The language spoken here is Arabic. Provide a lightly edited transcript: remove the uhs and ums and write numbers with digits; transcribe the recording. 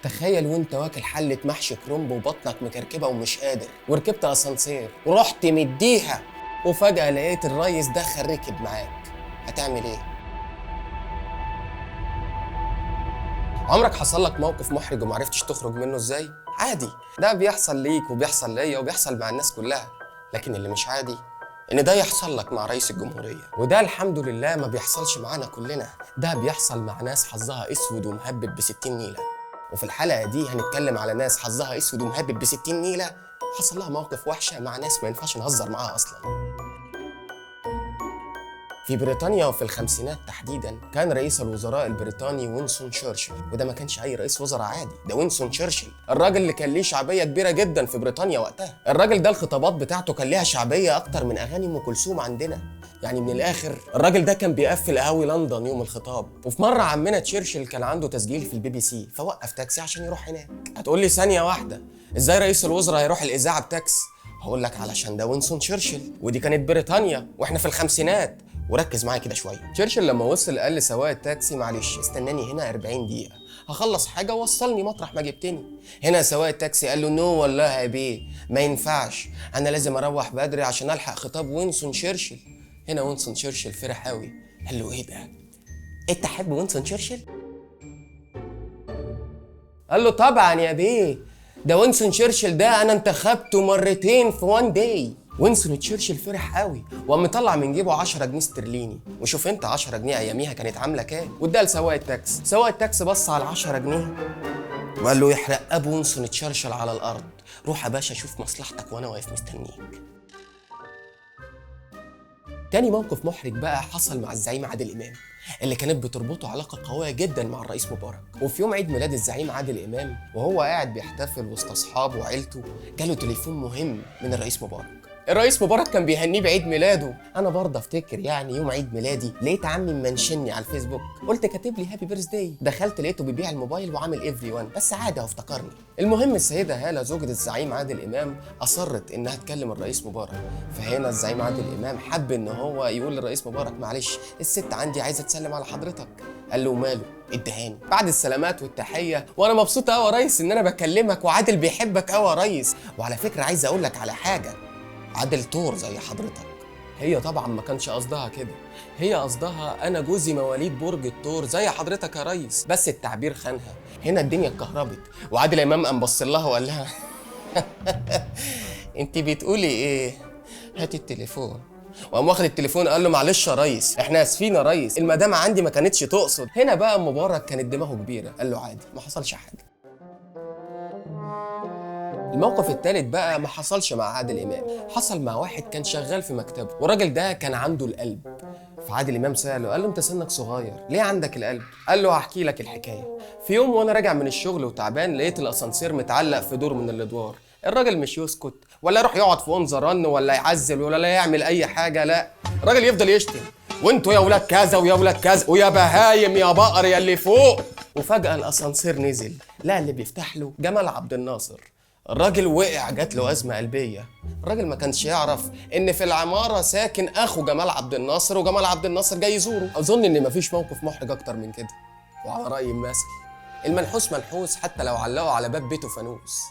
تخيل وانت واكل حلة محشي كرنب وبطنك مكركبة ومش قادر، وركبت اسانسير ورحت مديها، وفجأة لقيت الريس دخل ركب معاك، هتعمل ايه؟ عمرك حصل لك موقف محرج ومعرفتش تخرج منه ازاي؟ عادي، ده بيحصل ليك وبيحصل ليا وبيحصل مع الناس كلها، لكن اللي مش عادي ان ده يحصل لك مع رئيس الجمهورية، وده الحمد لله ما بيحصلش معانا كلنا، ده بيحصل مع ناس حظها اسود ومهبب ب60 نيلة. وفي الحلقة دي هنتكلم على ناس حظها اسود ومهبب ب60 نيلة حصل لها مواقف وحشة مع ناس ما ينفعش نهزر معاها اصلا. في بريطانيا وفي الخمسينات تحديدا كان رئيس الوزراء البريطاني وينستون تشرشل، وده ما كانش اي رئيس وزراء عادي، ده وينستون تشرشل، الراجل اللي كان ليه شعبيه كبيره جدا في بريطانيا وقتها. الراجل ده الخطابات بتاعته كان ليها شعبيه اكتر من اغاني ام كلثوم عندنا، يعني من الاخر الراجل ده كان بيقفل قهاوي لندن يوم الخطاب. وفي مره عمنا تشرشل كان عنده تسجيل في BBC فوقف تاكسي عشان يروح هناك. هتقول لي ثانيه واحده، ازاي رئيس الوزراء هيروح الاذاعه بتاكسي؟ هقول لك علشان ده وينستون تشرشل، ودي كانت بريطانيا واحنا في الخمسينات. وركز معايا كده شويه. تشرشل لما وصل قال لسواق التاكسي معلش استناني هنا 40 دقيقه هخلص حاجه ووصلني مطرح ما جبتني. هنا سواق التاكسي قال له نو والله يا بيه ما ينفعش، انا لازم اروح بدري عشان الحق خطاب وينستون تشرشل. هنا وينستون تشرشل فرح قوي، قال له ايه ده؟ انت تحب وينستون تشرشل؟ قال له طبعا يا بيه، ده وينستون تشرشل ده انا انتخبته مرتين في وان داي. وينستون تشرشل فرح قوي وقام مطلع من جيبه 10 جنيه استرليني، وشوف انت 10 جنيه اياميها كانت عامله كام، واداها لسواق التاكسي. سواق التاكسي بص على 10 جنيه وقال له يحرق ابو وينستون تشرشل على الارض، روح يا باشا شوف مصلحتك وانا واقف مستنيك. تاني موقف محرج بقى حصل مع الزعيم عادل امام، اللي كانت بتربطه علاقه قويه جدا مع الرئيس مبارك. وفي يوم عيد ميلاد الزعيم عادل امام وهو قاعد بيحتفل وسط اصحابه وعيلته جاله تليفون مهم من الرئيس مبارك. الرئيس مبارك كان بيهنيه بعيد ميلاده. انا برضه افتكر يعني يوم عيد ميلادي لقيت عمي منشني على الفيسبوك، قلت كاتب لي هابي بيرث داي، دخلت لقيته بيبيع الموبايل وعامل افري وان، بس عادي هو افتكرني. المهم السيده هاله زوجة الزعيم عادل امام اصرت انها تكلم الرئيس مبارك، فهنا الزعيم عادل امام حب ان هو يقول للرئيس مبارك معلش الست عندي عايزه تسلم على حضرتك. قال له ماله؟ ادهاني. بعد السلامات والتحيه وانا مبسوط قوي يا ريس ان انا بكلمك وعادل بيحبك قوي يا ريس، وعلى فكره عايز اقول لك على حاجه، عادل طور زي حضرتك. هي طبعا ما كانش قصدها كده، هي قصدها انا جوزي مواليد برج الثور زي حضرتك يا ريس، بس التعبير خانها. هنا الدنيا اتكهربت وعادل امام قام بص لها وقال لها انت بتقولي ايه؟ هات التليفون. وقام واخد التليفون قال له معلش يا ريس احنا اسفين يا ريس المدام عندي ما كانتش تقصد. هنا بقى مبارك كانت دماغه كبيره، قال له عادي ما حصلش حاجه. الموقف الثالث بقى ما حصلش مع عادل امام، حصل مع واحد كان شغال في مكتبه، والراجل ده كان عنده القلب. فعادل امام ساله قال له انت سنك صغير ليه عندك القلب؟ قال له هحكي لك الحكايه. في يوم وانا راجع من الشغل وتعبان لقيت الاسانسير متعلق في دور من الادوار. الراجل مش يسكت ولا يروح يقعد في اون ذا رن ولا يعزل ولا يعمل اي حاجه، لا الراجل يفضل يشتم وانتوا يا ولاد كذا ويا ولاد كذا ويا بهايم يا بقر يا اللي فوق. وفجاه الاسانسير نزل، لا اللي بيفتح له جمال عبد الناصر. الراجل وقع جات له أزمة قلبية. الراجل ما كانش يعرف إن في العمارة ساكن أخو جمال عبد الناصر وجمال عبد الناصر جاي يزوره. أظن إن مفيش موقف محرج أكتر من كده. وعلى رأي المثل المنحوس منحوس حتى لو علقوا على باب بيته فانوس.